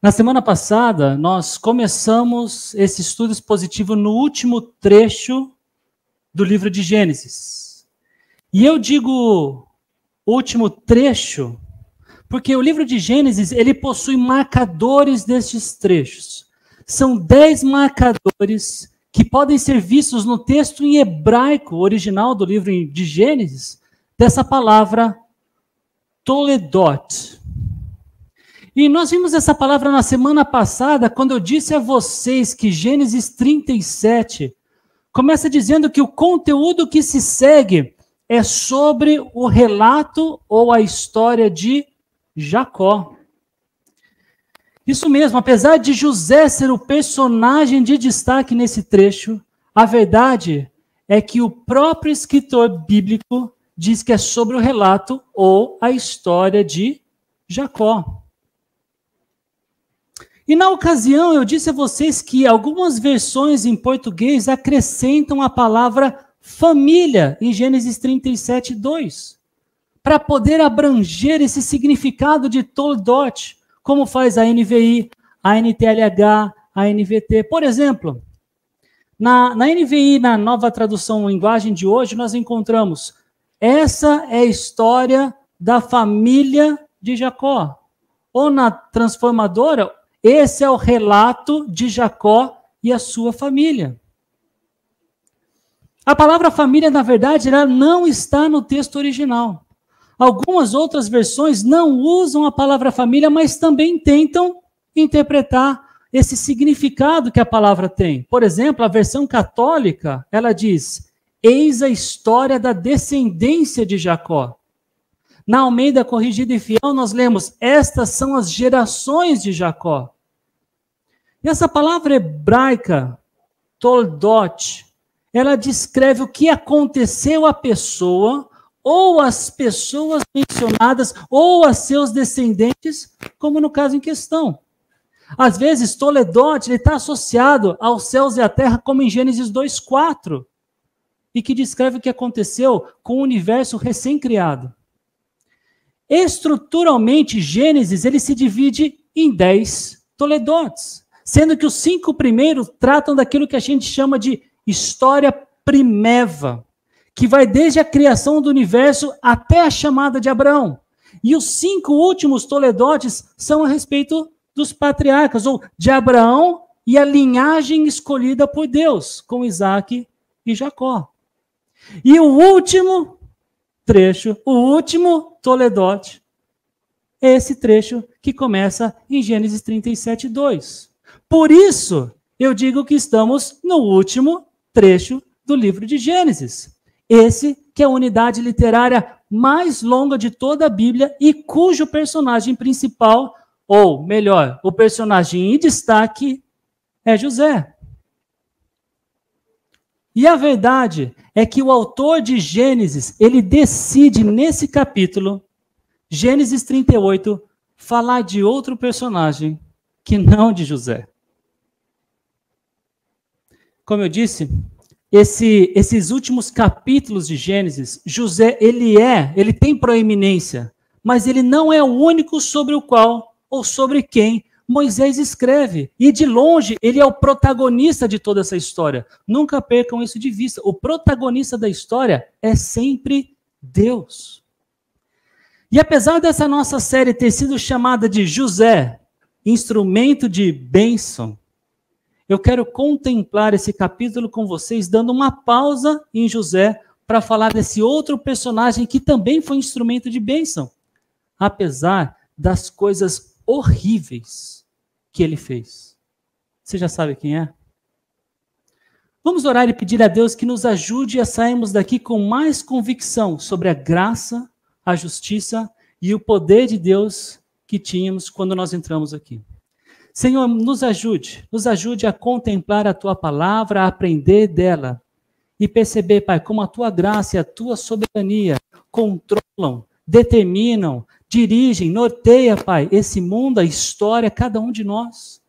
Na semana passada, nós começamos esse estudo expositivo no último trecho do livro de Gênesis. E eu digo último trecho, porque o livro de Gênesis, ele possui marcadores destes trechos. São 10 marcadores que podem ser vistos no texto em hebraico original do livro de Gênesis, dessa palavra Toledot. E nós vimos essa palavra na semana passada, quando eu disse a vocês que Gênesis 37 começa dizendo que o conteúdo que se segue é sobre o relato ou a história de Jacó. Isso mesmo, apesar de José ser o personagem de destaque nesse trecho, a verdade é que o próprio escritor bíblico diz que é sobre o relato ou a história de Jacó. E na ocasião eu disse a vocês que algumas versões em português acrescentam a palavra família em Gênesis 37, 2, para poder abranger esse significado de Toledot, como faz a NVI, a NTLH, a NVT. Por exemplo, na NVI, na nova tradução linguagem de hoje, nós encontramos: essa é a história da família de Jacó. Ou na transformadora, esse é o relato de Jacó e a sua família. A palavra família, na verdade, ela não está no texto original. Algumas outras versões não usam a palavra família, mas também tentam interpretar esse significado que a palavra tem. Por exemplo, a versão católica, ela diz: eis a história da descendência de Jacó. Na Almeida Corrigida e Fiel, nós lemos: estas são as gerações de Jacó. E essa palavra hebraica, Toledot, ela descreve o que aconteceu à pessoa, ou às pessoas mencionadas, ou a seus descendentes, como no caso em questão. Às vezes, Toledot está associado aos céus e à terra, como em Gênesis 2:4, e que descreve o que aconteceu com o universo recém-criado. Estruturalmente, Gênesis ele se divide em 10 Toledotes, sendo que os 5 primeiros tratam daquilo que a gente chama de história primeva, que vai desde a criação do universo até a chamada de Abraão. E os 5 últimos Toledotes são a respeito dos patriarcas, ou de Abraão e a linhagem escolhida por Deus, com Isaac e Jacó. E o último trecho, o último Toledot, é esse trecho que começa em Gênesis 37, 2. Por isso, eu digo que estamos no último trecho do livro de Gênesis. Esse que é a unidade literária mais longa de toda a Bíblia e cujo personagem principal, ou melhor, o personagem em destaque, é José. E a verdade é que o autor de Gênesis, ele decide nesse capítulo, Gênesis 38, falar de outro personagem que não de José. Como eu disse, esses últimos capítulos de Gênesis, José, ele tem proeminência, mas ele não é o único sobre o qual, ou sobre quem, Moisés escreve. E de longe, ele é o protagonista de toda essa história. Nunca percam isso de vista. O protagonista da história é sempre Deus. E apesar dessa nossa série ter sido chamada de José, instrumento de bênção, eu quero contemplar esse capítulo com vocês, dando uma pausa em José para falar desse outro personagem que também foi instrumento de bênção, apesar das coisas horríveis que ele fez. Você já sabe quem é? Vamos orar e pedir a Deus que nos ajude a sairmos daqui com mais convicção sobre a graça, a justiça e o poder de Deus que tínhamos quando nós entramos aqui. Senhor, nos ajude a contemplar a Tua palavra, a aprender dela e perceber, Pai, como a Tua graça e a Tua soberania controlam, determinam, dirigem, norteia, Pai, esse mundo, a história, cada um de nós.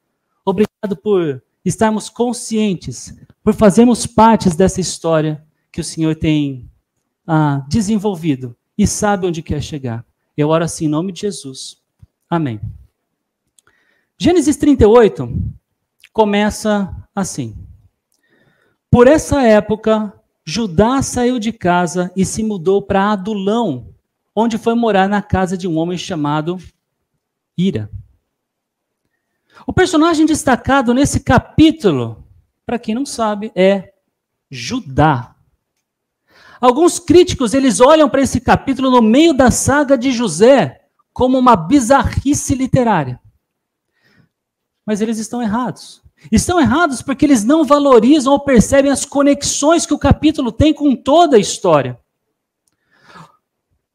Obrigado por estarmos conscientes, por fazermos parte dessa história que o Senhor tem desenvolvido e sabe onde quer chegar. Eu oro assim em nome de Jesus. Amém. Gênesis 38 começa assim. Por essa época, Judá saiu de casa e se mudou para Adulão, onde foi morar na casa de um homem chamado Hira. O personagem destacado nesse capítulo, para quem não sabe, é Judá. Alguns críticos, eles olham para esse capítulo no meio da saga de José como uma bizarrice literária. Mas eles estão errados. Estão errados porque eles não valorizam ou percebem as conexões que o capítulo tem com toda a história.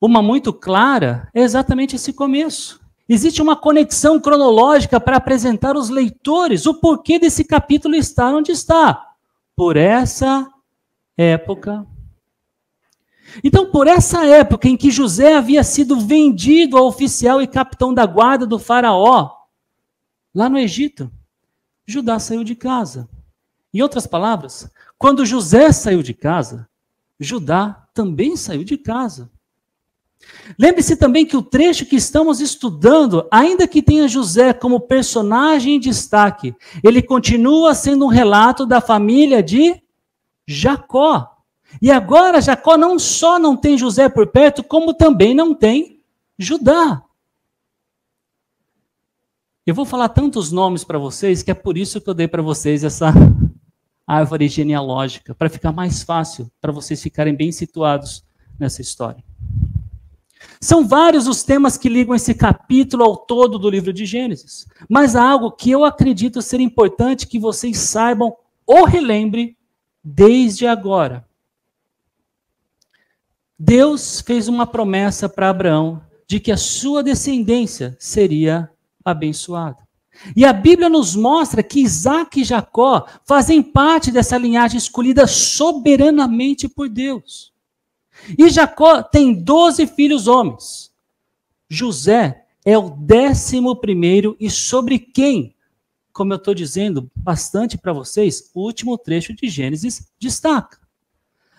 Uma muito clara é exatamente esse começo. Existe uma conexão cronológica para apresentar aos leitores o porquê desse capítulo estar onde está. Por essa época. Então, por essa época em que José havia sido vendido ao oficial e capitão da guarda do faraó, lá no Egito, Judá saiu de casa. Em outras palavras, quando José saiu de casa, Judá também saiu de casa. Lembre-se também que o trecho que estamos estudando, ainda que tenha José como personagem em destaque, ele continua sendo um relato da família de Jacó. E agora Jacó não só não tem José por perto, como também não tem Judá. Eu vou falar tantos nomes para vocês que é por isso que eu dei para vocês essa árvore genealógica, para ficar mais fácil, para vocês ficarem bem situados nessa história. São vários os temas que ligam esse capítulo ao todo do livro de Gênesis, mas há algo que eu acredito ser importante que vocês saibam ou relembrem desde agora. Deus fez uma promessa para Abraão de que a sua descendência seria abençoada. E a Bíblia nos mostra que Isaac e Jacó fazem parte dessa linhagem escolhida soberanamente por Deus. E Jacó tem 12 filhos homens. José é o 11º e sobre quem, como eu estou dizendo bastante para vocês, o último trecho de Gênesis destaca.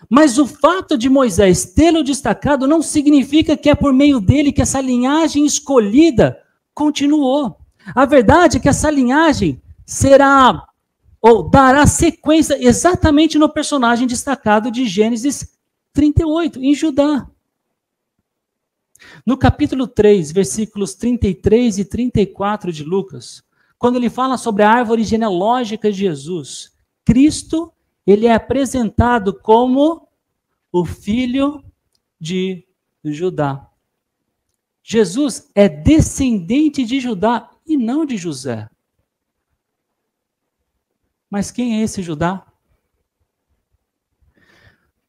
Mas o fato de Moisés tê-lo destacado não significa que é por meio dele que essa linhagem escolhida continuou. A verdade é que essa linhagem será, ou dará sequência exatamente no personagem destacado de Gênesis 38, em Judá. No capítulo 3, versículos 33 e 34 de Lucas, quando ele fala sobre a árvore genealógica de Jesus, Cristo, ele é apresentado como o filho de Judá. Jesus é descendente de Judá e não de José. Mas quem é esse Judá?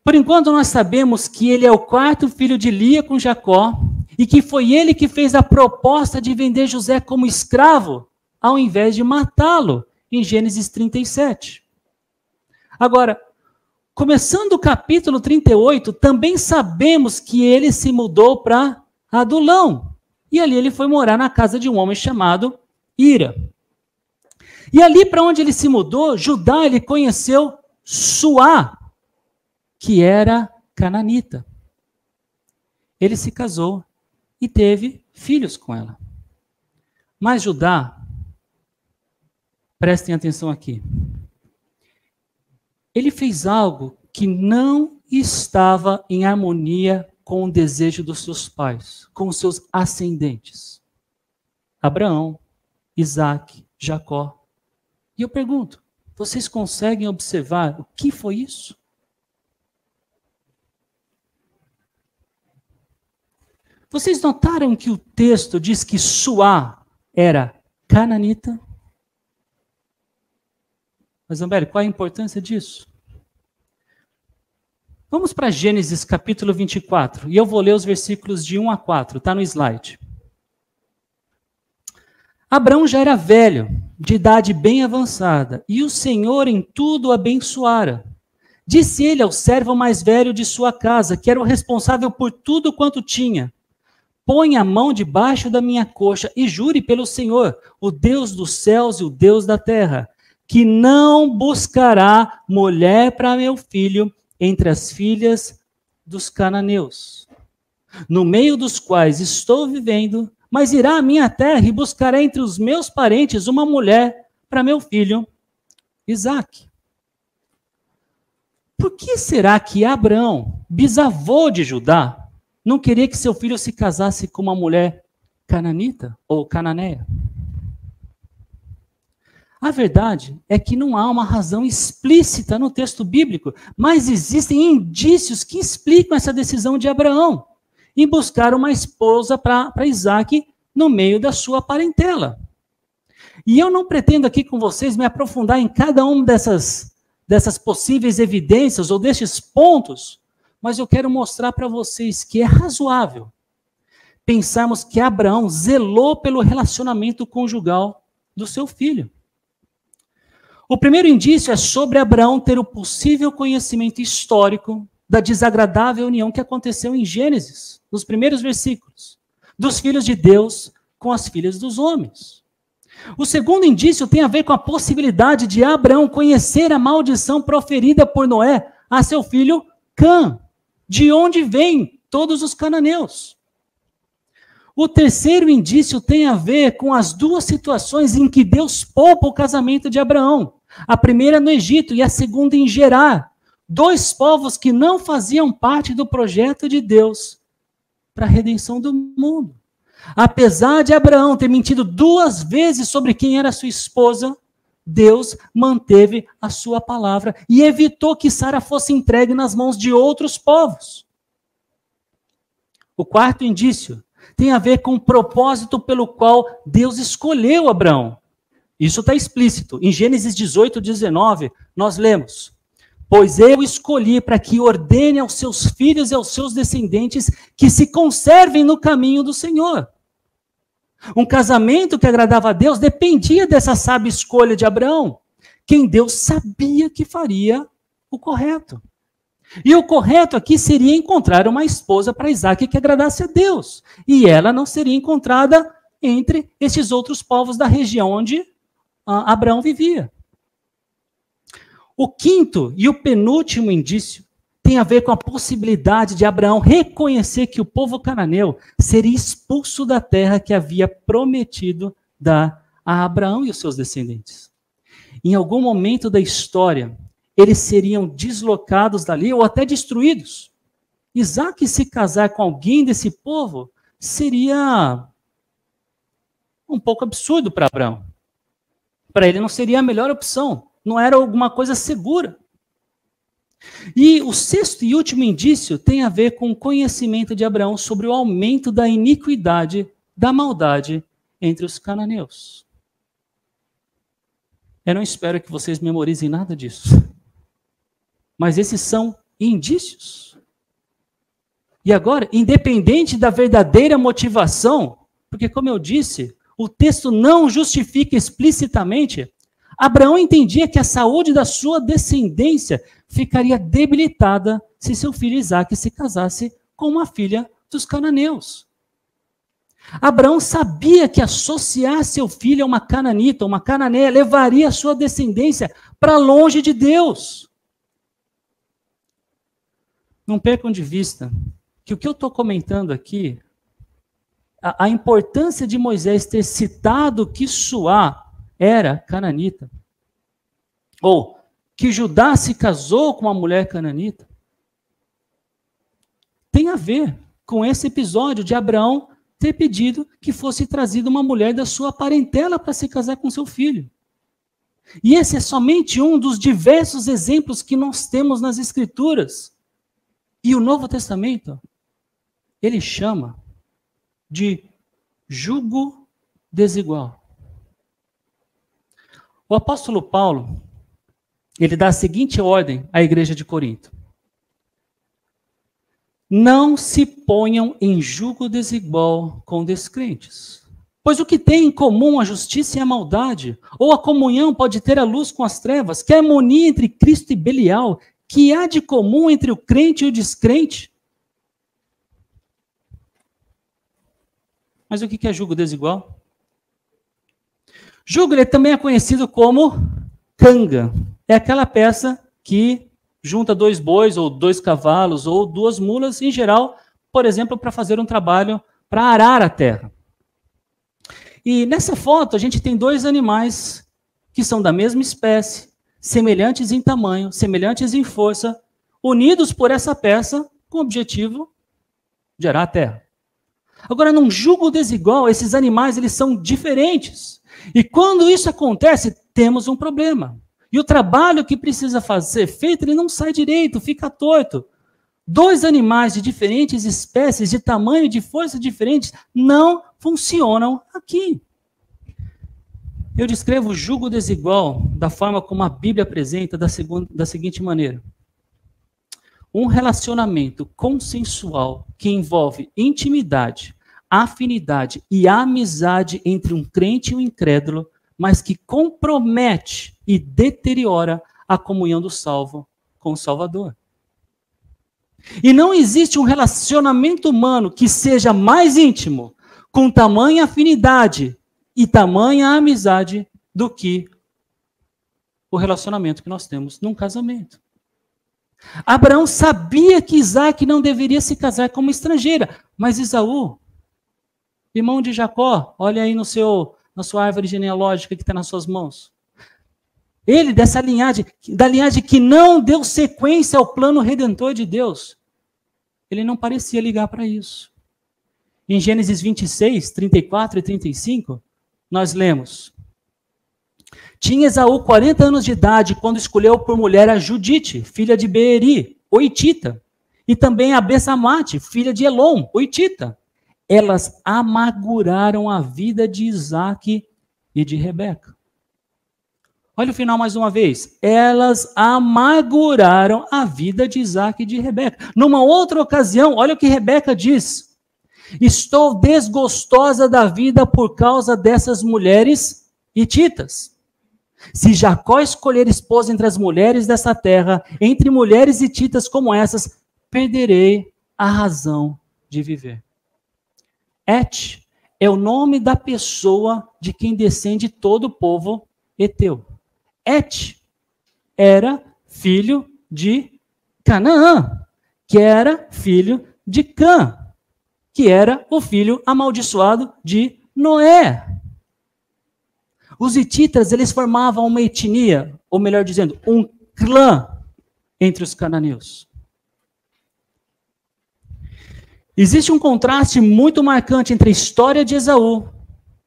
Por enquanto nós sabemos que ele é o 4º filho de Lia com Jacó e que foi ele que fez a proposta de vender José como escravo ao invés de matá-lo em Gênesis 37. Agora, começando o capítulo 38, também sabemos que ele se mudou para Adulão. E ali ele foi morar na casa de um homem chamado Hira. E ali para onde ele se mudou, Judá, ele conheceu Suá, que era cananita. Ele se casou e teve filhos com ela. Mas Judá, prestem atenção aqui, ele fez algo que não estava em harmonia com o desejo dos seus pais, com os seus ascendentes. Abraão, Isaac, Jacó. E eu pergunto, vocês conseguem observar o que foi isso? Vocês notaram que o texto diz que Suá era cananita? Mas, Zambelli, qual a importância disso? Vamos para Gênesis capítulo 24, e eu vou ler os versículos de 1 a 4, está no slide. Abraão já era velho, de idade bem avançada, e o Senhor em tudo o abençoara. Disse ele ao servo mais velho de sua casa, que era o responsável por tudo quanto tinha: põe a mão debaixo da minha coxa e jure pelo Senhor, o Deus dos céus e o Deus da terra, que não buscará mulher para meu filho entre as filhas dos cananeus, no meio dos quais estou vivendo, mas irá à minha terra e buscará entre os meus parentes uma mulher para meu filho Isaque. Por que será que Abraão, bisavô de Judá, não queria que seu filho se casasse com uma mulher cananita ou cananeia? A verdade é que não há uma razão explícita no texto bíblico, mas existem indícios que explicam essa decisão de Abraão em buscar uma esposa para Isaque no meio da sua parentela. E eu não pretendo aqui com vocês me aprofundar em cada uma dessas possíveis evidências ou destes pontos, mas eu quero mostrar para vocês que é razoável pensarmos que Abraão zelou pelo relacionamento conjugal do seu filho. O primeiro indício é sobre Abraão ter o possível conhecimento histórico da desagradável união que aconteceu em Gênesis, nos primeiros versículos, dos filhos de Deus com as filhas dos homens. O segundo indício tem a ver com a possibilidade de Abraão conhecer a maldição proferida por Noé a seu filho Cã, de onde vêm todos os cananeus. O terceiro indício tem a ver com as duas situações em que Deus poupa o casamento de Abraão. A primeira no Egito e a segunda em Gerar. Dois povos que não faziam parte do projeto de Deus para a redenção do mundo. Apesar de Abraão ter mentido 2 vezes sobre quem era sua esposa, Deus manteve a sua palavra e evitou que Sara fosse entregue nas mãos de outros povos. O quarto indício tem a ver com o propósito pelo qual Deus escolheu Abraão. Isso está explícito. Em Gênesis 18, 19, nós lemos: pois eu escolhi para que ordene aos seus filhos e aos seus descendentes que se conservem no caminho do Senhor. Um casamento que agradava a Deus dependia dessa sábia escolha de Abraão, quem Deus sabia que faria o correto. E o correto aqui seria encontrar uma esposa para Isaque que agradasse a Deus. E ela não seria encontrada entre esses outros povos da região onde Abraão vivia. O quinto e o penúltimo indício tem a ver com a possibilidade de Abraão reconhecer que o povo cananeu seria expulso da terra que havia prometido dar a Abraão e os seus descendentes. Em algum momento da história, eles seriam deslocados dali ou até destruídos. Isaque se casar com alguém desse povo seria um pouco absurdo para Abraão. Para ele não seria a melhor opção, não era alguma coisa segura. E o sexto e último indício tem a ver com o conhecimento de Abraão sobre o aumento da iniquidade, da maldade entre os cananeus. Eu não espero que vocês memorizem nada disso. Mas esses são indícios. E agora, independente da verdadeira motivação, porque como eu disse, o texto não justifica explicitamente, Abraão entendia que a saúde da sua descendência ficaria debilitada se seu filho Isaque se casasse com uma filha dos cananeus. Abraão sabia que associar seu filho a uma cananita, uma cananeia, levaria a sua descendência para longe de Deus. Não percam de vista que o que eu estou comentando aqui, a importância de Moisés ter citado que Suá era cananita, ou que Judá se casou com uma mulher cananita, tem a ver com esse episódio de Abraão ter pedido que fosse trazida uma mulher da sua parentela para se casar com seu filho. E esse é somente um dos diversos exemplos que nós temos nas Escrituras. E o Novo Testamento, ele chama de jugo desigual. O apóstolo Paulo, ele dá a seguinte ordem à igreja de Corinto: não se ponham em jugo desigual com descrentes. Pois o que tem em comum a justiça e a maldade? Ou a comunhão pode ter a luz com as trevas? Que harmonia entre Cristo e Belial? Que há de comum entre o crente e o descrente? Mas o que é jugo desigual? Jugo ele também é conhecido como canga. É aquela peça que junta 2 bois, ou 2 cavalos, ou 2 mulas, em geral, por exemplo, para fazer um trabalho para arar a terra. E nessa foto a gente tem dois animais que são da mesma espécie, semelhantes em tamanho, semelhantes em força, unidos por essa peça com o objetivo de arar a terra. Agora, num jugo desigual, esses animais eles são diferentes. E quando isso acontece, temos um problema. E o trabalho que precisa ser feito, ele não sai direito, fica torto. Dois animais de diferentes espécies, de tamanho e de força diferentes, não funcionam aqui. Eu descrevo o jugo desigual da forma como a Bíblia apresenta da seguinte maneira. Um relacionamento consensual que envolve intimidade, afinidade e amizade entre um crente e um incrédulo, mas que compromete e deteriora a comunhão do salvo com o Salvador. E não existe um relacionamento humano que seja mais íntimo, com tamanha afinidade e tamanha amizade do que o relacionamento que nós temos num casamento. Abraão sabia que Isaac não deveria se casar com uma estrangeira, mas Esaú, irmão de Jacó, olha aí na sua árvore genealógica que está nas suas mãos. Ele, da linhagem que não deu sequência ao plano redentor de Deus, ele não parecia ligar para isso. Em Gênesis 26, 34 e 35, nós lemos: tinha Esaú 40 anos de idade quando escolheu por mulher a Judite, filha de Beeri, o hitita, e também a Bessamate, filha de Elom, o hitita. Elas amarguraram a vida de Isaque e de Rebeca. Olha o final mais uma vez. Elas amarguraram a vida de Isaque e de Rebeca. Numa outra ocasião, olha o que Rebeca diz: estou desgostosa da vida por causa dessas mulheres hititas. Se Jacó escolher esposa entre as mulheres dessa terra, entre mulheres hititas como essas, perderei a razão de viver. Et é o nome da pessoa de quem descende todo o povo heteu. Et era filho de Canaã, que era filho de Cã, que era o filho amaldiçoado de Noé. Os hititas, eles formavam uma etnia, ou melhor dizendo, um clã entre os cananeus. Existe um contraste muito marcante entre a história de Esaú,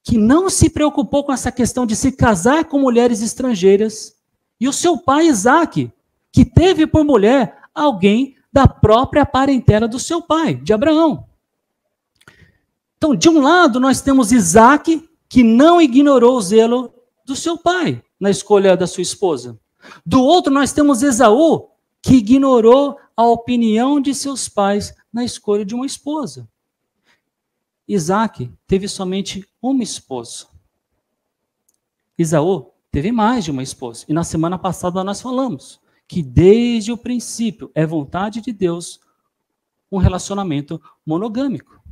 que não se preocupou com essa questão de se casar com mulheres estrangeiras, e o seu pai Isaque, que teve por mulher alguém da própria parentela do seu pai, de Abraão. Então, de um lado, nós temos Isaque, que não ignorou o zelo do seu pai na escolha da sua esposa. Do outro, nós temos Esaú, que ignorou a opinião de seus pais na escolha de uma esposa. Isaque teve somente uma esposa. Esaú teve mais de uma esposa. E na semana passada nós falamos que desde o princípio é vontade de Deus um relacionamento monogâmico.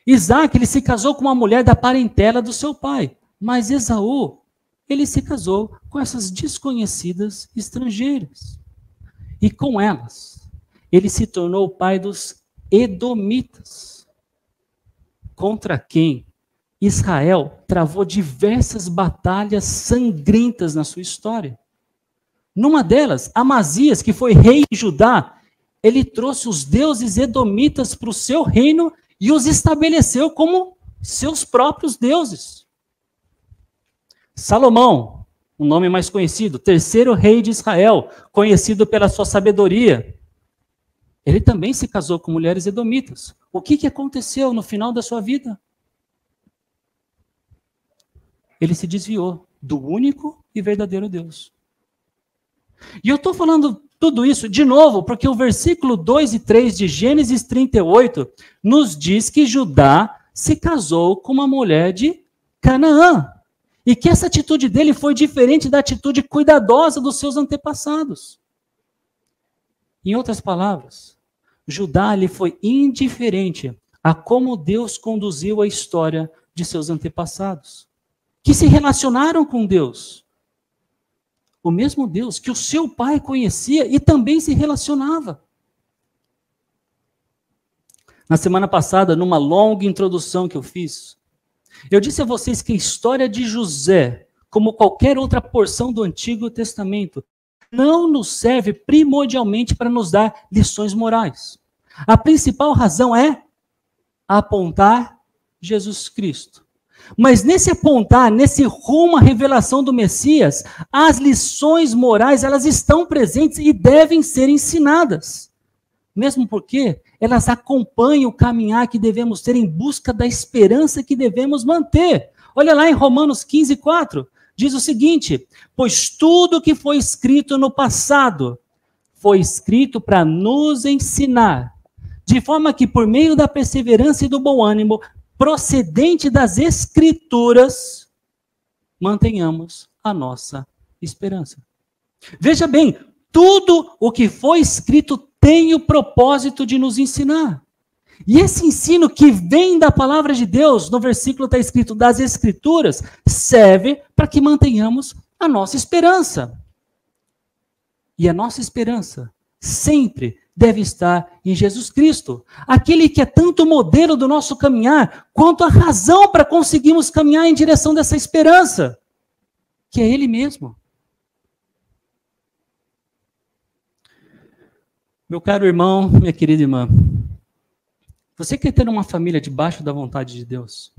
Isaque, ele se casou com uma mulher da parentela do seu pai, mas Esaú, ele se casou com essas desconhecidas estrangeiras. E com elas, ele se tornou o pai dos edomitas, contra quem Israel travou diversas batalhas sangrentas na sua história. Numa delas, Amazias, que foi rei de Judá, ele trouxe os deuses edomitas para o seu reino e os estabeleceu como seus próprios deuses. Salomão, o nome mais conhecido, terceiro rei de Israel, conhecido pela sua sabedoria, ele também se casou com mulheres edomitas. O que aconteceu no final da sua vida? Ele se desviou do único e verdadeiro Deus. E eu estou falando tudo isso de novo, porque o versículo 2 e 3 de Gênesis 38 nos diz que Judá se casou com uma mulher de Canaã. E que essa atitude dele foi diferente da atitude cuidadosa dos seus antepassados. Em outras palavras, Judá lhe foi indiferente a como Deus conduziu a história de seus antepassados, que se relacionaram com Deus. O mesmo Deus que o seu pai conhecia e também se relacionava. Na semana passada, numa longa introdução que eu fiz, Eu disse a vocês que a história de José, como qualquer outra porção do Antigo Testamento, não nos serve primordialmente para nos dar lições morais. A principal razão é apontar Jesus Cristo. Mas nesse apontar, nesse rumo à revelação do Messias, as lições morais, elas estão presentes e devem ser ensinadas. Mesmo porque elas acompanham o caminhar que devemos ter em busca da esperança que devemos manter. Olha lá em Romanos 15, 4, diz o seguinte: pois tudo que foi escrito no passado foi escrito para nos ensinar, de forma que por meio da perseverança e do bom ânimo, procedente das Escrituras, mantenhamos a nossa esperança. Veja bem, tudo o que foi escrito tem o propósito de nos ensinar. E esse ensino que vem da palavra de Deus, no versículo está escrito das Escrituras, serve para que mantenhamos a nossa esperança. E a nossa esperança sempre deve estar em Jesus Cristo, aquele que é tanto o modelo do nosso caminhar, quanto a razão para conseguirmos caminhar em direção dessa esperança, que é Ele mesmo. Meu caro irmão, minha querida irmã, você quer ter uma família debaixo da vontade de Deus?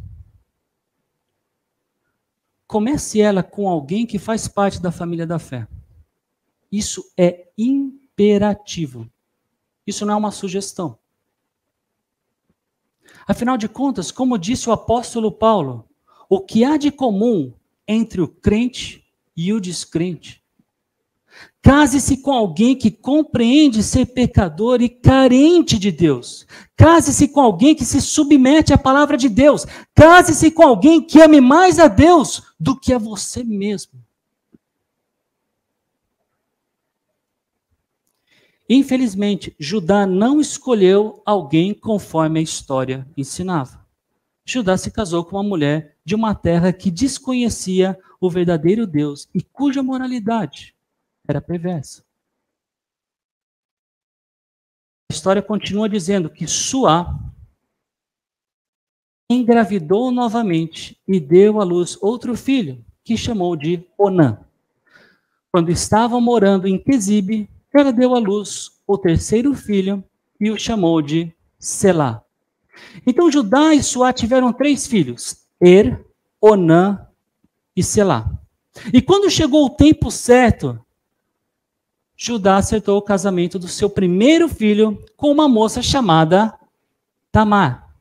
Comece ela com alguém que faz parte da família da fé. Isso é imperativo. Isso não é uma sugestão. Afinal de contas, como disse o apóstolo Paulo, o que há de comum entre o crente e o descrente? Case-se com alguém que compreende ser pecador e carente de Deus. Case-se com alguém que se submete à palavra de Deus. Case-se com alguém que ame mais a Deus do que a você mesmo. Infelizmente, Judá não escolheu alguém conforme a história ensinava. Judá se casou com uma mulher de uma terra que desconhecia o verdadeiro Deus e cuja moralidade era perversa. A história continua dizendo que Suá engravidou novamente e deu à luz outro filho, que chamou de Onã. Quando estavam morando em Quezibe, ela deu à luz o terceiro filho e o chamou de Selá. Então Judá e Suá tiveram 3 filhos, Er, Onã e Selá. E quando chegou o tempo certo, Judá acertou o casamento do seu primeiro filho com uma moça chamada Tamar.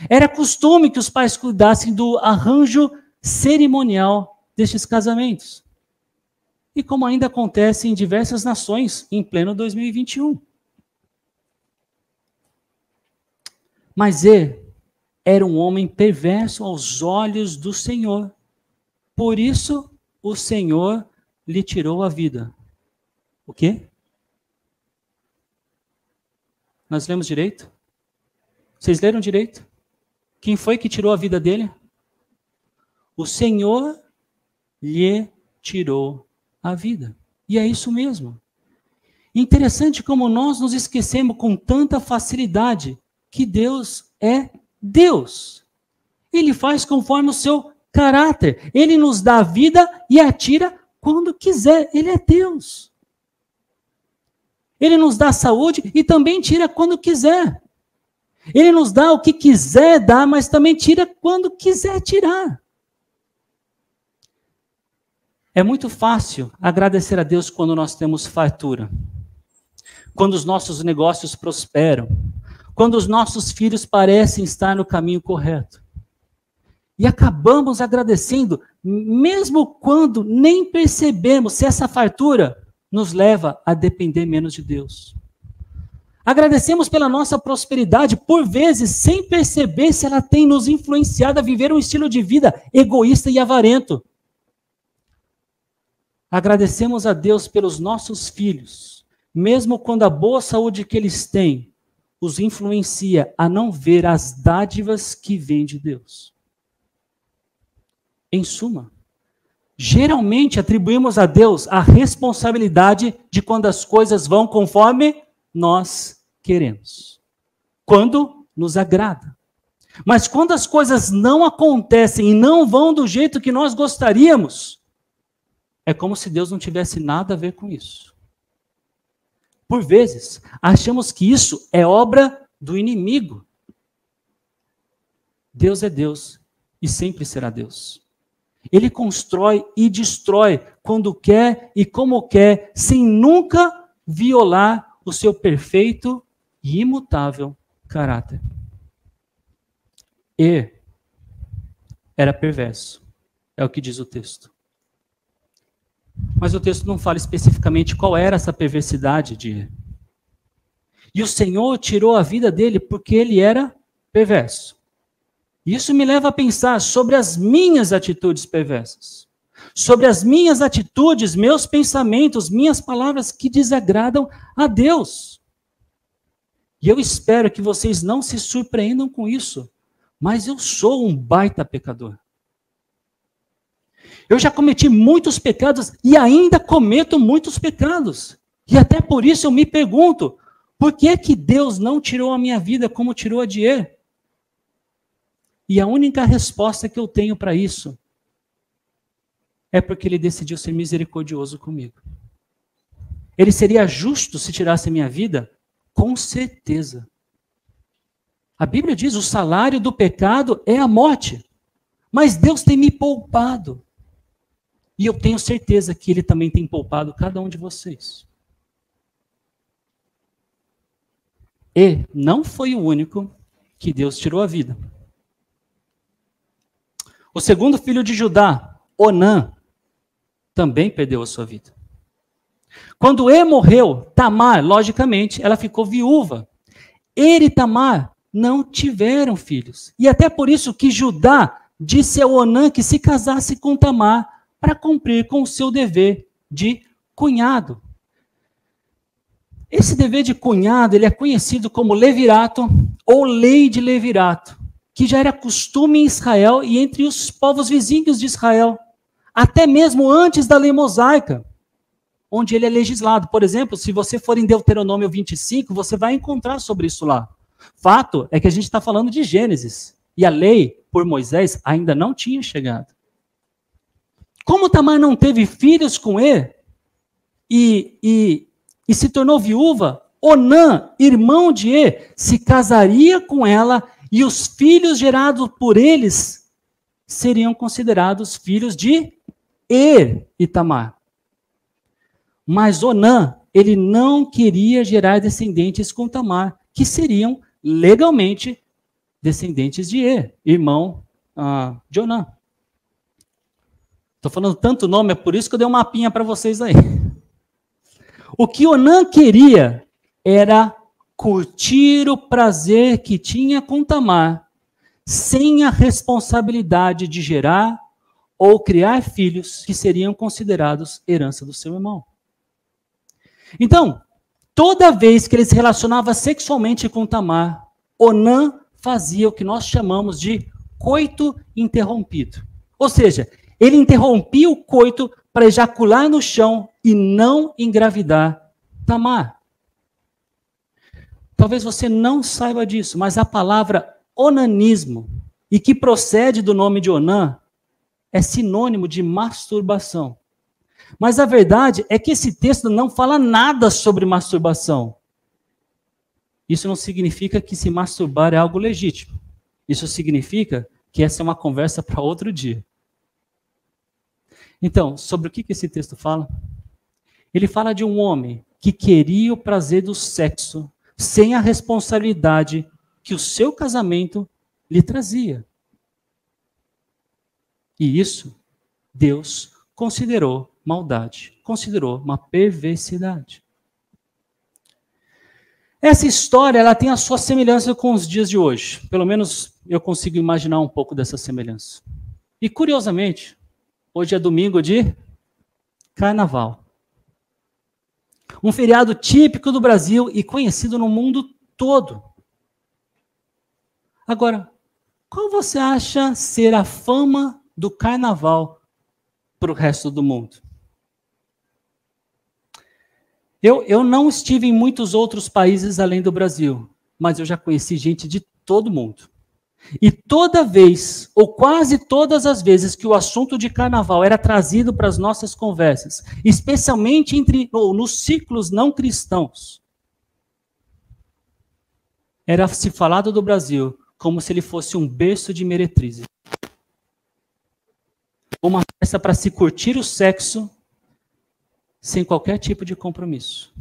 Era costume que os pais cuidassem do arranjo cerimonial destes casamentos. E como ainda acontece em diversas nações em pleno 2021. Mas ele era um homem perverso aos olhos do Senhor. Por isso, o Senhor lhe tirou a vida. O quê? Nós lemos direito? Vocês leram direito? Quem foi que tirou a vida dele? O Senhor lhe tirou a vida. E é isso mesmo. Interessante como nós nos esquecemos com tanta facilidade que Deus é Deus. Ele faz conforme o seu caráter. Ele nos dá a vida e a tira quando quiser. Ele é Deus. Ele nos dá saúde e também tira quando quiser. Ele nos dá o que quiser dar, mas também tira quando quiser tirar. É muito fácil agradecer a Deus quando nós temos fartura, quando os nossos negócios prosperam, quando os nossos filhos parecem estar no caminho correto. E acabamos agradecendo, mesmo quando nem percebemos se essa fartura nos leva a depender menos de Deus. Agradecemos pela nossa prosperidade, por vezes, sem perceber se ela tem nos influenciado a viver um estilo de vida egoísta e avarento. Agradecemos a Deus pelos nossos filhos, mesmo quando a boa saúde que eles têm os influencia a não ver as dádivas que vêm de Deus. Em suma, geralmente atribuímos a Deus a responsabilidade de quando as coisas vão conforme nós queremos, quando nos agrada. Mas quando as coisas não acontecem e não vão do jeito que nós gostaríamos, é como se Deus não tivesse nada a ver com isso. Por vezes, achamos que isso é obra do inimigo. Deus é Deus e sempre será Deus. Ele constrói e destrói quando quer e como quer, sem nunca violar o seu perfeito e imutável caráter. E era perverso, é o que diz o texto. Mas o texto não fala especificamente qual era essa perversidade de E. E o Senhor tirou a vida dele porque ele era perverso. Isso me leva a pensar sobre as minhas atitudes perversas, sobre as minhas atitudes, meus pensamentos, minhas palavras que desagradam a Deus. E eu espero que vocês não se surpreendam com isso, mas eu sou um baita pecador. Eu já cometi muitos pecados e ainda cometo muitos pecados. E até por isso eu me pergunto, por que é que Deus não tirou a minha vida como tirou a de E? E a única resposta que eu tenho para isso é porque ele decidiu ser misericordioso comigo. Ele seria justo se tirasse a minha vida? Com certeza. A Bíblia diz, o salário do pecado é a morte. Mas Deus tem me poupado. E eu tenho certeza que ele também tem poupado cada um de vocês. E não foi o único que Deus tirou a vida. O segundo filho de Judá, Onã, também perdeu a sua vida. Quando E morreu, Tamar, logicamente, ela ficou viúva. Ele e Tamar não tiveram filhos. E até por isso que Judá disse a Onã que se casasse com Tamar para cumprir com o seu dever de cunhado. Esse dever de cunhado, ele é conhecido como levirato ou lei de levirato, que já era costume em Israel e entre os povos vizinhos de Israel, até mesmo antes da lei mosaica, onde ele é legislado. Por exemplo, se você for em Deuteronômio 25, você vai encontrar sobre isso lá. Fato é que a gente está falando de Gênesis, e a lei por Moisés ainda não tinha chegado. Como Tamar não teve filhos com ele, e se tornou viúva, Onã, irmão de E, se casaria com ela, e os filhos gerados por eles seriam considerados filhos de Er e Tamar. Mas Onã, ele não queria gerar descendentes com Tamar, que seriam legalmente descendentes de E, irmão de Onã. Estou falando tanto nome, é por isso que eu dei um mapinha para vocês aí. O que Onã queria era curtir o prazer que tinha com Tamar, sem a responsabilidade de gerar ou criar filhos que seriam considerados herança do seu irmão. Então, toda vez que ele se relacionava sexualmente com Tamar, Onã fazia o que nós chamamos de coito interrompido. Ou seja, ele interrompia o coito para ejacular no chão e não engravidar Tamar. Talvez você não saiba disso, mas a palavra onanismo, e que procede do nome de Onã, é sinônimo de masturbação. Mas a verdade é que esse texto não fala nada sobre masturbação. Isso não significa que se masturbar é algo legítimo. Isso significa que essa é uma conversa para outro dia. Então, sobre o que esse texto fala? Ele fala de um homem que queria o prazer do sexo sem a responsabilidade que o seu casamento lhe trazia. E isso Deus considerou maldade, considerou uma perversidade. Essa história, ela tem a sua semelhança com os dias de hoje. Pelo menos eu consigo imaginar um pouco dessa semelhança. E curiosamente, hoje é domingo de Carnaval. Um feriado típico do Brasil e conhecido no mundo todo. Agora, qual você acha ser a fama do Carnaval para o resto do mundo? Eu não estive em muitos outros países além do Brasil, mas eu já conheci gente de todo mundo. E toda vez, ou quase todas as vezes que o assunto de carnaval era trazido para as nossas conversas, especialmente nos ciclos não cristãos, era se falado do Brasil como se ele fosse um berço de meretrizes. Uma festa para se curtir o sexo sem qualquer tipo de compromisso.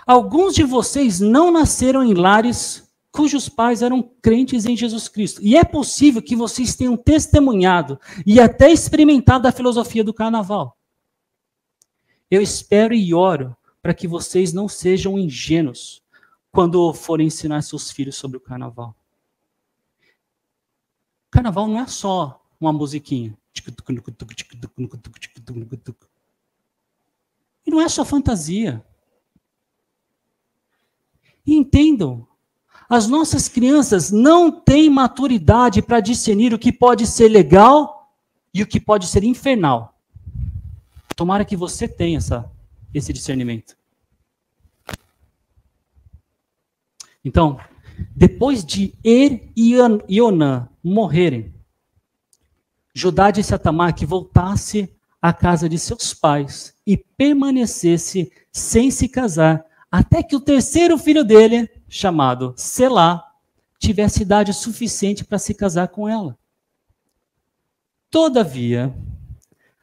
Alguns de vocês não nasceram em lares cujos pais eram crentes em Jesus Cristo. E é possível que vocês tenham testemunhado e até experimentado a filosofia do carnaval. Eu espero e oro para que vocês não sejam ingênuos quando forem ensinar seus filhos sobre o carnaval. O carnaval não é só uma musiquinha. E não é só fantasia. E entendam, as nossas crianças não têm maturidade para discernir o que pode ser legal e o que pode ser infernal. Tomara que você tenha esse discernimento. Então, depois de Er e Onã morrerem, Judá disse a Tamar que voltasse à casa de seus pais e permanecesse sem se casar, até que o terceiro filho dele, chamado Selá, tivesse idade suficiente para se casar com ela. Todavia,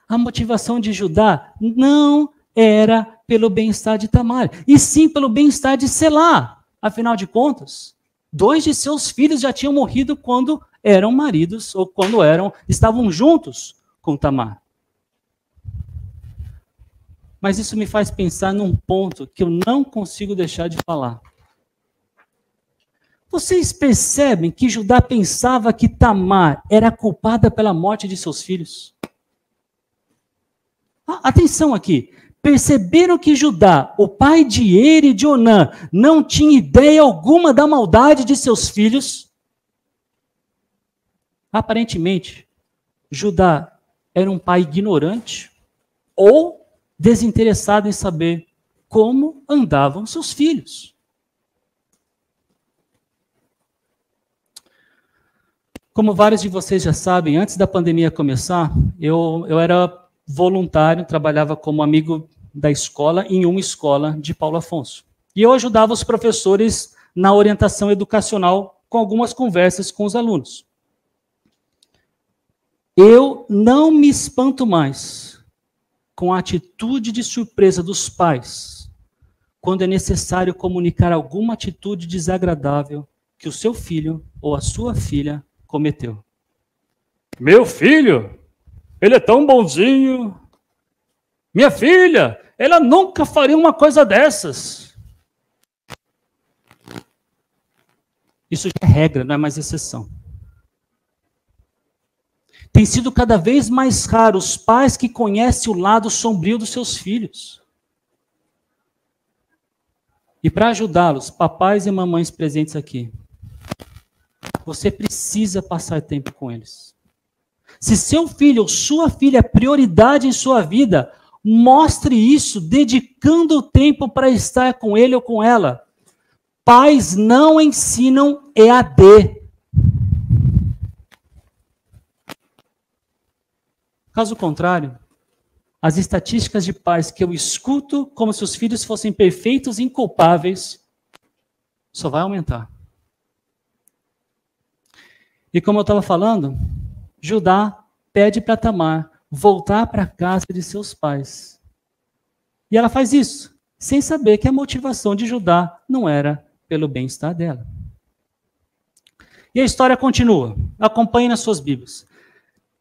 a motivação de Judá não era pelo bem-estar de Tamar, e sim pelo bem-estar de Selá. Afinal de contas, 2 de seus filhos já tinham morrido quando eram maridos, ou quando estavam juntos com Tamar. Mas isso me faz pensar num ponto que eu não consigo deixar de falar. Vocês percebem que Judá pensava que Tamar era culpada pela morte de seus filhos? Atenção aqui. Perceberam que Judá, o pai de Er e de Onã, não tinha ideia alguma da maldade de seus filhos? Aparentemente, Judá era um pai ignorante ou desinteressado em saber como andavam seus filhos. Como vários de vocês já sabem, antes da pandemia começar, eu era voluntário, trabalhava como amigo da escola em uma escola de Paulo Afonso. E eu ajudava os professores na orientação educacional com algumas conversas com os alunos. Eu não me espanto mais com a atitude de surpresa dos pais quando é necessário comunicar alguma atitude desagradável que o seu filho ou a sua filha cometeu. Meu filho, ele é tão bonzinho. Minha filha, ela nunca faria uma coisa dessas. Isso já é regra, não é mais exceção. Tem sido cada vez mais raro os pais que conhecem o lado sombrio dos seus filhos. E para ajudá-los, papais e mamães presentes aqui, você precisa passar tempo com eles. Se seu filho ou sua filha é prioridade em sua vida, mostre isso dedicando tempo para estar com ele ou com ela. Pais não ensinam EAD. Caso contrário, as estatísticas de pais que eu escuto como se os filhos fossem perfeitos e inculpáveis, só vai aumentar. E como eu estava falando, Judá pede para Tamar voltar para a casa de seus pais. E ela faz isso, sem saber que a motivação de Judá não era pelo bem-estar dela. E a história continua. Acompanhe nas suas Bíblias.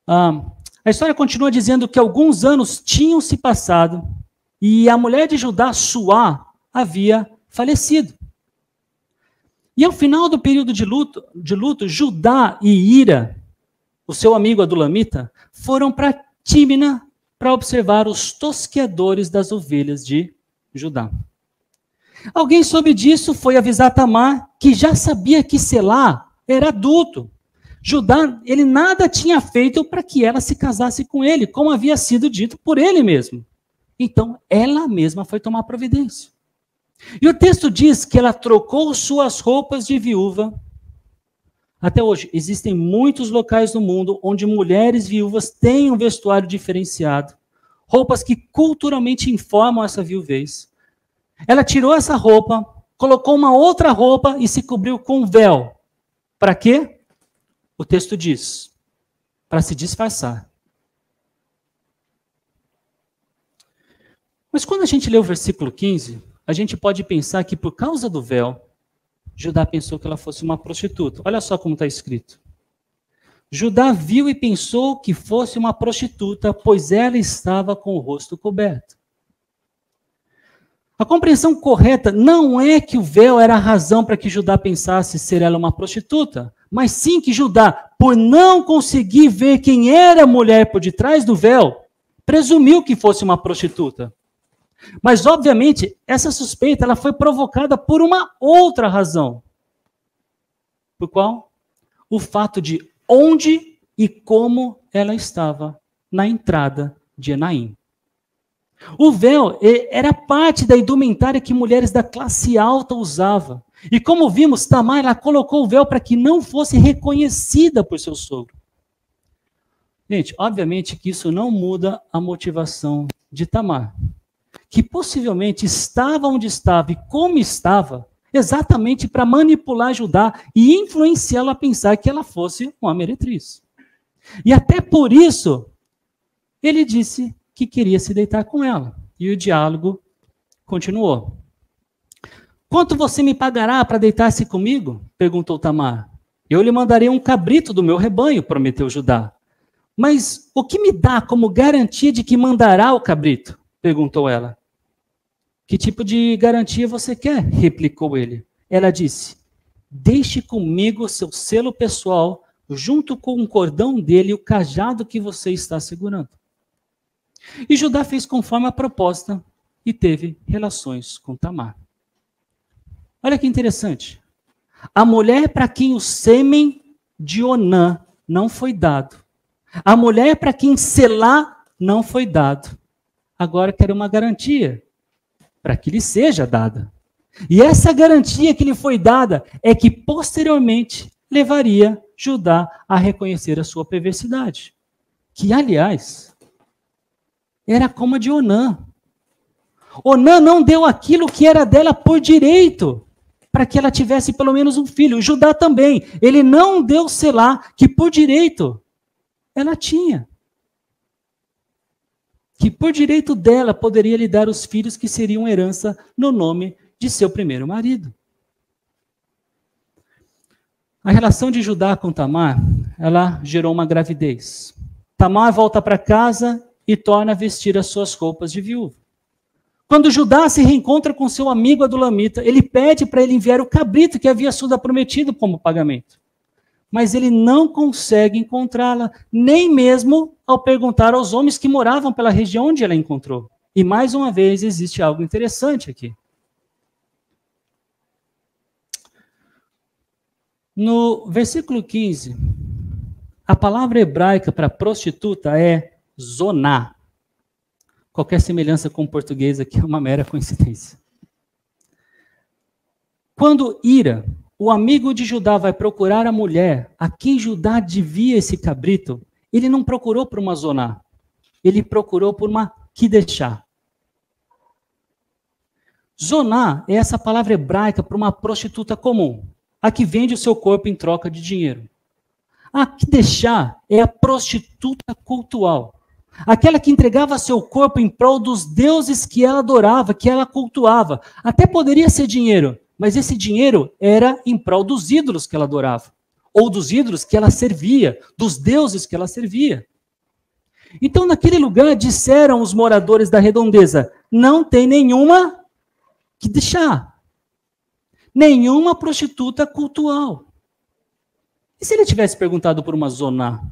A história continua dizendo que alguns anos tinham se passado e a mulher de Judá, Suá, havia falecido. E ao final do período de luto, Judá e Ira, o seu amigo Adulamita, foram para Tímina para observar os tosqueadores das ovelhas de Judá. Alguém soube disso, foi avisar Tamar, que já sabia que Selá era adulto. Judá, ele nada tinha feito para que ela se casasse com ele, como havia sido dito por ele mesmo. Então, ela mesma foi tomar providência. E o texto diz que ela trocou suas roupas de viúva, Até hoje, existem muitos locais no mundo onde mulheres viúvas têm um vestuário diferenciado, roupas que culturalmente informam essa viuvez. Ela tirou essa roupa, colocou uma outra roupa e se cobriu com um véu. Para quê? O texto diz, para se disfarçar. Mas quando a gente lê o versículo 15, a gente pode pensar que por causa do véu, Judá pensou que ela fosse uma prostituta. Olha só como está escrito. Judá viu e pensou que fosse uma prostituta, pois ela estava com o rosto coberto. A compreensão correta não é que o véu era a razão para que Judá pensasse ser ela uma prostituta, mas sim que Judá, por não conseguir ver quem era a mulher por detrás do véu, presumiu que fosse uma prostituta. Mas, obviamente, essa suspeita ela foi provocada por uma outra razão. Por qual? O fato de onde e como ela estava na entrada de Enaim. O véu era parte da indumentária que mulheres da classe alta usavam. E como vimos, Tamar ela colocou o véu para que não fosse reconhecida por seu sogro. Gente, obviamente que isso não muda a motivação de Tamar, que possivelmente estava onde estava e como estava, exatamente para manipular Judá e influenciá-lo a pensar que ela fosse uma meretriz. E até por isso, ele disse que queria se deitar com ela. E o diálogo continuou. Quanto você me pagará para deitar-se comigo? Perguntou Tamar. Eu lhe mandarei um cabrito do meu rebanho, prometeu Judá. Mas o que me dá como garantia de que mandará o cabrito? Perguntou ela. Que tipo de garantia você quer? Replicou ele. Ela disse, deixe comigo seu selo pessoal, junto com o cordão dele e o cajado que você está segurando. E Judá fez conforme a proposta e teve relações com Tamar. Olha que interessante. A mulher para quem o sêmen de Onã não foi dado. A mulher para quem Selá não foi dado. Agora quer uma garantia para que lhe seja dada. E essa garantia que lhe foi dada é que posteriormente levaria Judá a reconhecer a sua perversidade. Que, aliás, era como a de Onã. Onã não deu aquilo que era dela por direito, para que ela tivesse pelo menos um filho. Judá também. Ele não deu Selá, que por direito ela tinha. Que por direito dela poderia lhe dar os filhos que seriam herança no nome de seu primeiro marido. A relação de Judá com Tamar, ela gerou uma gravidez. Tamar volta para casa e torna a vestir as suas roupas de viúva. Quando Judá se reencontra com seu amigo Adulamita, ele pede para ele enviar o cabrito que havia sido prometido como pagamento. Mas ele não consegue encontrá-la, nem mesmo ao perguntar aos homens que moravam pela região onde ela encontrou. E mais uma vez existe algo interessante aqui. No versículo 15, a palavra hebraica para prostituta é zoná. Qualquer semelhança com o português aqui é uma mera coincidência. Quando Ira, o amigo de Judá, vai procurar a mulher a quem Judá devia esse cabrito, ele não procurou por uma zoná, ele procurou por uma kideshá. Zoná é essa palavra hebraica para uma prostituta comum, a que vende o seu corpo em troca de dinheiro. A kideshá é a prostituta cultual, aquela que entregava seu corpo em prol dos deuses que ela adorava, que ela cultuava. Até poderia ser dinheiro, mas esse dinheiro era em prol dos ídolos que ela adorava, ou dos ídolos que ela servia, dos deuses que ela servia. Então, naquele lugar, disseram os moradores da redondeza, não tem nenhuma kideshá, nenhuma prostituta cultual. E se ele tivesse perguntado por uma zoná?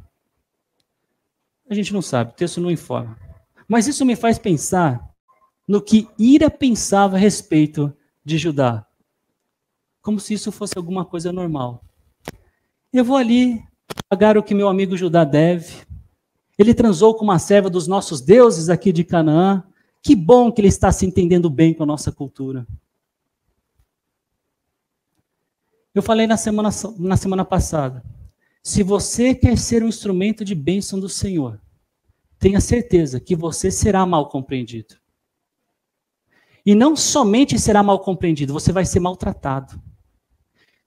A gente não sabe, o texto não informa. Mas isso me faz pensar no que Ira pensava a respeito de Judá. Como se isso fosse alguma coisa normal. Eu vou ali pagar o que meu amigo Judá deve. Ele transou com uma serva dos nossos deuses aqui de Canaã. Que bom que ele está se entendendo bem com a nossa cultura. Eu falei na semana passada, se você quer ser um instrumento de bênção do Senhor, tenha certeza que você será mal compreendido. E não somente será mal compreendido, você vai ser maltratado.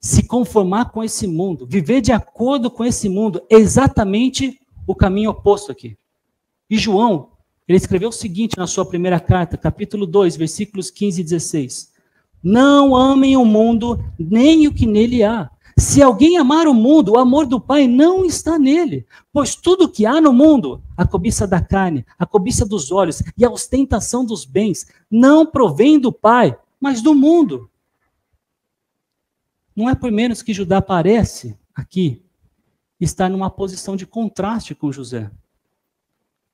Se conformar com esse mundo, viver de acordo com esse mundo, é exatamente o caminho oposto aqui. E João, ele escreveu o seguinte na sua primeira carta, capítulo 2, versículos 15 e 16. Não amem o mundo, nem o que nele há. Se alguém amar o mundo, o amor do Pai não está nele. Pois tudo que há no mundo, a cobiça da carne, a cobiça dos olhos e a ostentação dos bens, não provém do Pai, mas do mundo. Não é por menos que Judá parece, aqui, estar numa posição de contraste com José.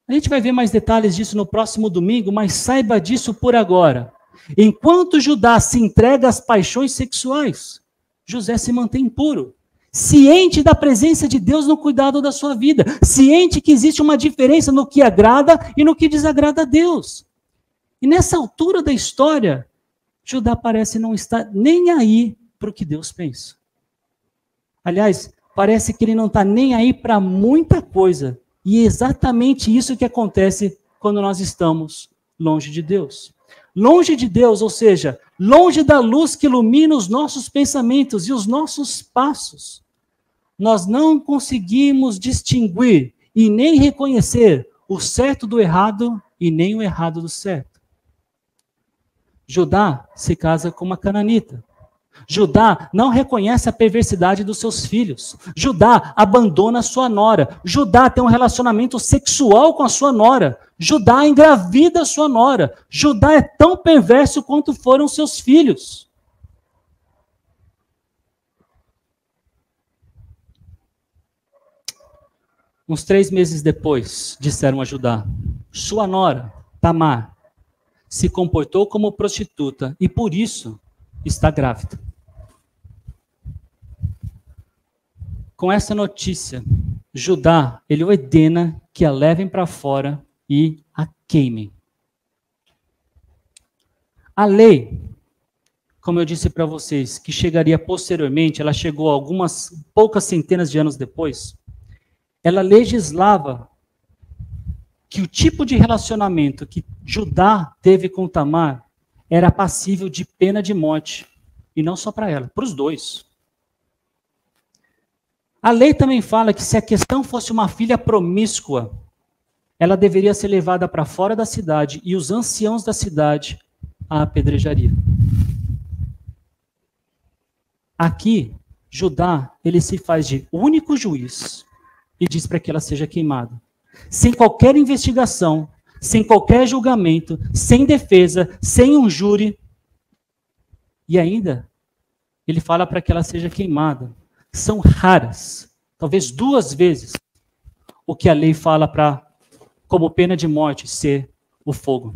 A gente vai ver mais detalhes disso no próximo domingo, mas saiba disso por agora. Enquanto Judá se entrega às paixões sexuais, José se mantém puro, ciente da presença de Deus no cuidado da sua vida, ciente que existe uma diferença no que agrada e no que desagrada a Deus. E nessa altura da história, Judá parece não estar nem aí para o que Deus pensa. Aliás, parece que ele não está nem aí para muita coisa. E é exatamente isso que acontece quando nós estamos longe de Deus. Longe de Deus, ou seja, longe da luz que ilumina os nossos pensamentos e os nossos passos. Nós não conseguimos distinguir e nem reconhecer o certo do errado e nem o errado do certo. Judá se casa com uma cananita. Judá não reconhece a perversidade dos seus filhos. Judá abandona a sua nora. Judá tem um relacionamento sexual com a sua nora. Judá engravida a sua nora. Judá é tão perverso quanto foram seus filhos. Uns 3 meses depois, disseram a Judá, sua nora, Tamar, se comportou como prostituta e por isso está grávida. Com essa notícia, Judá, ele ordena que a levem para fora e a queimem. A lei, como eu disse para vocês, que chegaria posteriormente, ela chegou algumas poucas centenas de anos depois, ela legislava que o tipo de relacionamento que Judá teve com Tamar era passível de pena de morte. E não só para ela, para os dois. A lei também fala que se a questão fosse uma filha promíscua, ela deveria ser levada para fora da cidade e os anciãos da cidade a apedrejariam. Aqui, Judá, ele se faz de único juiz e diz para que ela seja queimada. Sem qualquer investigação, sem qualquer julgamento, sem defesa, sem um júri. E ainda, ele fala para que ela seja queimada. São raras, talvez 2 vezes, o que a lei fala para, como pena de morte, ser o fogo.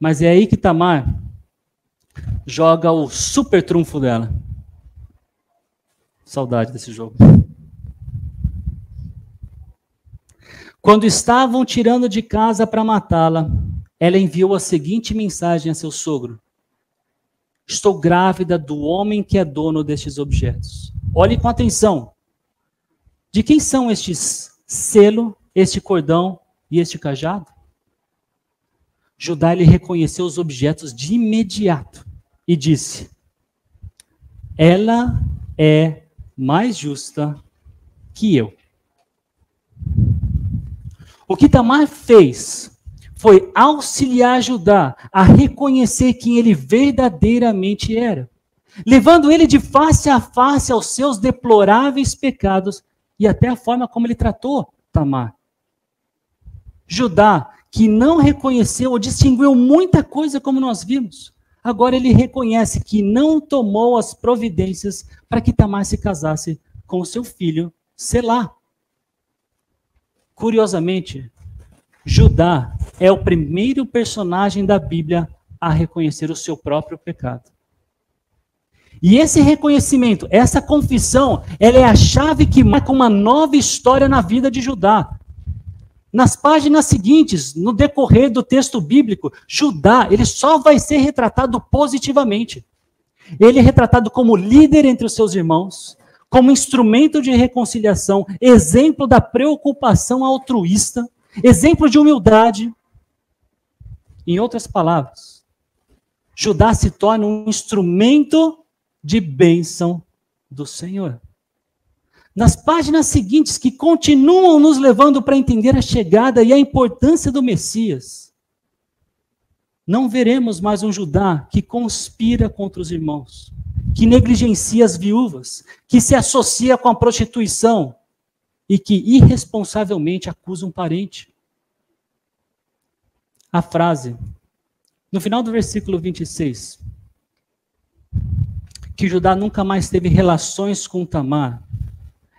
Mas é aí que Tamar joga o super trunfo dela. Saudade desse jogo. Quando estavam tirando de casa para matá-la, ela enviou a seguinte mensagem a seu sogro. Estou grávida do homem que é dono destes objetos. Olhe com atenção. De quem são estes selo, este cordão e este cajado? Judá, ele reconheceu os objetos de imediato e disse, ela é mais justa que eu. O que Tamar fez foi auxiliar Judá a reconhecer quem ele verdadeiramente era, levando ele de face a face aos seus deploráveis pecados e até a forma como ele tratou Tamar. Judá, que não reconheceu ou distinguiu muita coisa como nós vimos, agora ele reconhece que não tomou as providências para que Tamar se casasse com o seu filho Selá. Curiosamente, Judá é o primeiro personagem da Bíblia a reconhecer o seu próprio pecado. E esse reconhecimento, essa confissão, ela é a chave que marca uma nova história na vida de Judá. Nas páginas seguintes, no decorrer do texto bíblico, Judá, ele só vai ser retratado positivamente. Ele é retratado como líder entre os seus irmãos, como instrumento de reconciliação, exemplo da preocupação altruísta, exemplo de humildade. Em outras palavras, Judá se torna um instrumento de bênção do Senhor. Nas páginas seguintes, que continuam nos levando para entender a chegada e a importância do Messias, não veremos mais um Judá que conspira contra os irmãos, que negligencia as viúvas, que se associa com a prostituição e que irresponsavelmente acusa um parente. A frase, no final do versículo 26, que Judá nunca mais teve relações com Tamar,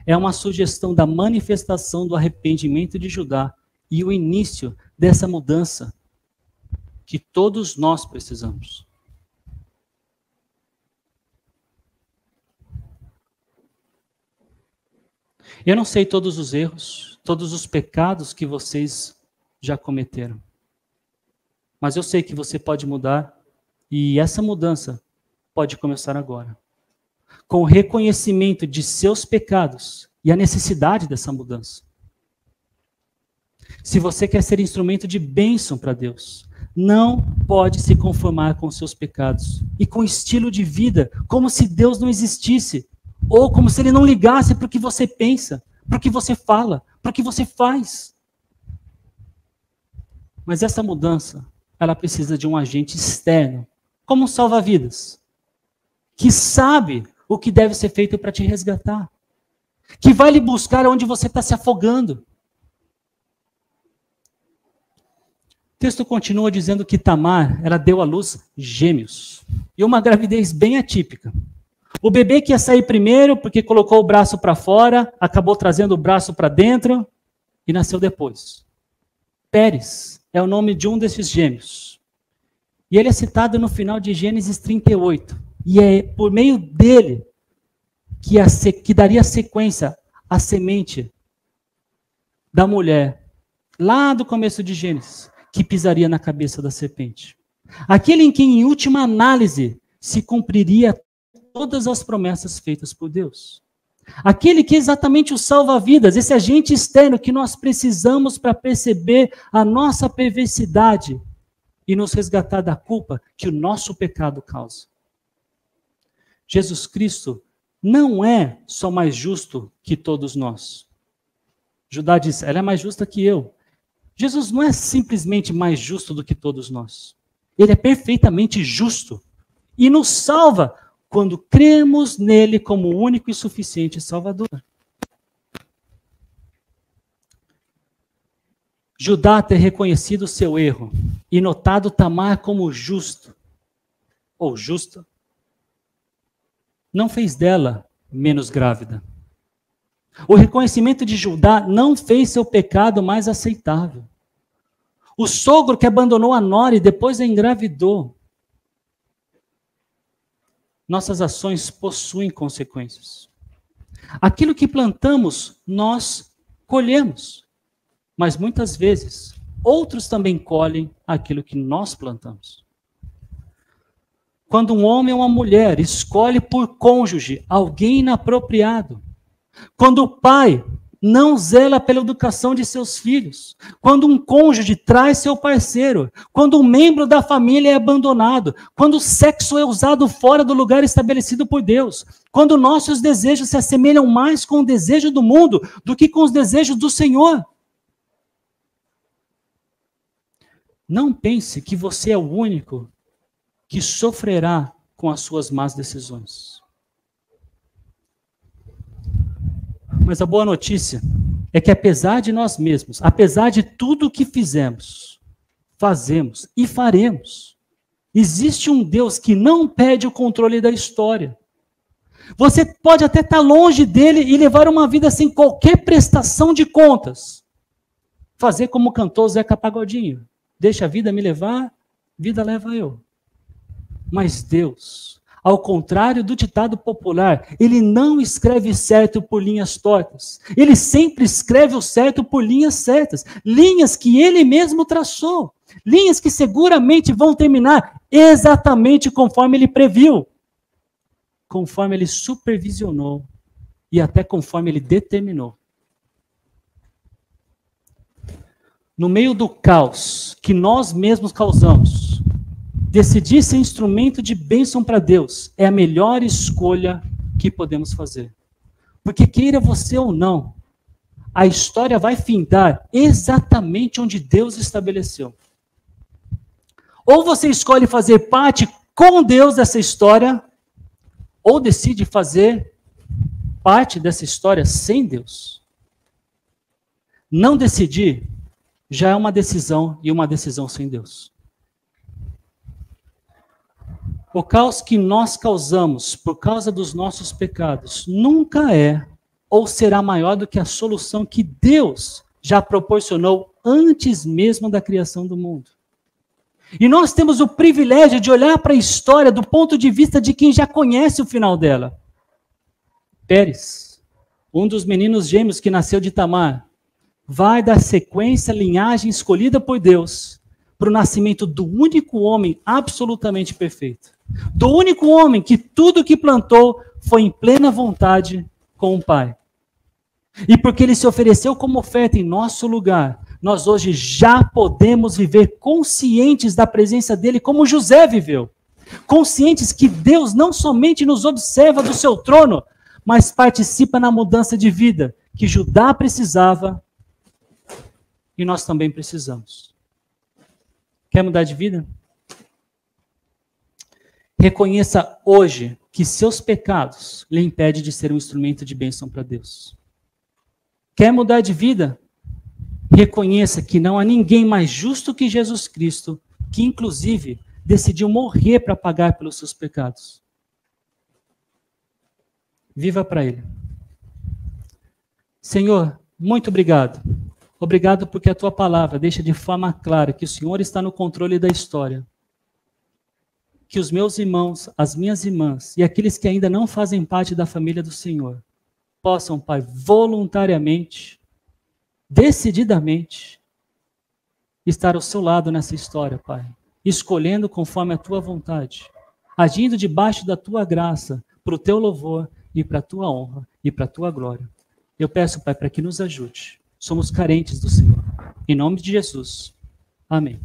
é uma sugestão da manifestação do arrependimento de Judá e o início dessa mudança que todos nós precisamos. Eu não sei todos os erros, todos os pecados que vocês já cometeram. Mas eu sei que você pode mudar e essa mudança pode começar agora. Com o reconhecimento de seus pecados e a necessidade dessa mudança. Se você quer ser instrumento de bênção para Deus, não pode se conformar com seus pecados e com o estilo de vida como se Deus não existisse, ou como se Ele não ligasse para o que você pensa, para o que você fala, para o que você faz. Mas essa mudança, ela precisa de um agente externo, como um salva-vidas, que sabe o que deve ser feito para te resgatar, que vai lhe buscar onde você está se afogando. O texto continua dizendo que Tamar, ela deu à luz gêmeos, e uma gravidez bem atípica. O bebê que ia sair primeiro, porque colocou o braço para fora, acabou trazendo o braço para dentro, e nasceu depois. Pérez é o nome de um desses gêmeos. E ele é citado no final de Gênesis 38. E é por meio dele que daria sequência à semente da mulher, lá do começo de Gênesis, que pisaria na cabeça da serpente. Aquele em quem, em última análise, se cumpriria todas as promessas feitas por Deus. Aquele que é exatamente o salva-vidas, esse agente externo que nós precisamos para perceber a nossa perversidade e nos resgatar da culpa que o nosso pecado causa. Jesus Cristo não é só mais justo que todos nós. Judá diz, ela é mais justa que eu. Jesus não é simplesmente mais justo do que todos nós. Ele é perfeitamente justo e nos salva quando cremos nele como o único e suficiente Salvador. Judá ter reconhecido o seu erro e notado Tamar como justo ou justa, não fez dela menos grávida. O reconhecimento de Judá não fez seu pecado mais aceitável. O sogro que abandonou a nora e depois a engravidou. Nossas ações possuem consequências. Aquilo que plantamos, nós colhemos. Mas muitas vezes, outros também colhem aquilo que nós plantamos. Quando um homem ou uma mulher escolhe por cônjuge alguém inapropriado, quando o pai não zela pela educação de seus filhos, quando um cônjuge traz seu parceiro, quando um membro da família é abandonado, quando o sexo é usado fora do lugar estabelecido por Deus, quando nossos desejos se assemelham mais com o desejo do mundo do que com os desejos do Senhor. Não pense que você é o único que sofrerá com as suas más decisões. Mas a boa notícia é que apesar de nós mesmos, apesar de tudo o que fizemos, fazemos e faremos, existe um Deus que não perde o controle da história. Você pode até estar longe dele e levar uma vida sem qualquer prestação de contas. Fazer como cantou Zeca Pagodinho. Deixa a vida me levar, vida leva eu. Mas Deus, ao contrário do ditado popular, ele não escreve certo por linhas tortas. Ele sempre escreve o certo por linhas certas. Linhas que ele mesmo traçou. Linhas que seguramente vão terminar exatamente conforme ele previu. conforme ele supervisionou e até conforme ele determinou. No meio do caos que nós mesmos causamos, decidir ser instrumento de bênção para Deus é a melhor escolha que podemos fazer. Porque queira você ou não, a história vai findar exatamente onde Deus estabeleceu. Ou você escolhe fazer parte com Deus dessa história, ou decide fazer parte dessa história sem Deus. Não decidir já é uma decisão, e uma decisão sem Deus. O caos que nós causamos por causa dos nossos pecados nunca é ou será maior do que a solução que Deus já proporcionou antes mesmo da criação do mundo. E nós temos o privilégio de olhar para a história do ponto de vista de quem já conhece o final dela. Pérez, um dos meninos gêmeos que nasceu de Tamar, vai dar sequência, linhagem escolhida por Deus para o nascimento do único homem absolutamente perfeito. Do único homem que tudo que plantou foi em plena vontade com o Pai. E porque ele se ofereceu como oferta em nosso lugar, nós hoje já podemos viver conscientes da presença dele como José viveu. Conscientes que Deus não somente nos observa do seu trono, mas participa na mudança de vida que Judá precisava e nós também precisamos. Quer mudar de vida? Reconheça hoje que seus pecados lhe impedem de ser um instrumento de bênção para Deus. Quer mudar de vida? Reconheça que não há ninguém mais justo que Jesus Cristo, que inclusive decidiu morrer para pagar pelos seus pecados. Viva para Ele. Senhor, muito obrigado. Obrigado porque a Tua palavra deixa de forma clara que o Senhor está no controle da história. Que os meus irmãos, as minhas irmãs e aqueles que ainda não fazem parte da família do Senhor possam, Pai, voluntariamente, decididamente, estar ao seu lado nessa história, Pai, escolhendo conforme a Tua vontade, agindo debaixo da Tua graça, para o Teu louvor e para a Tua honra e para a Tua glória. Eu peço, Pai, para que nos ajude. Somos carentes do Senhor. Em nome de Jesus. Amém.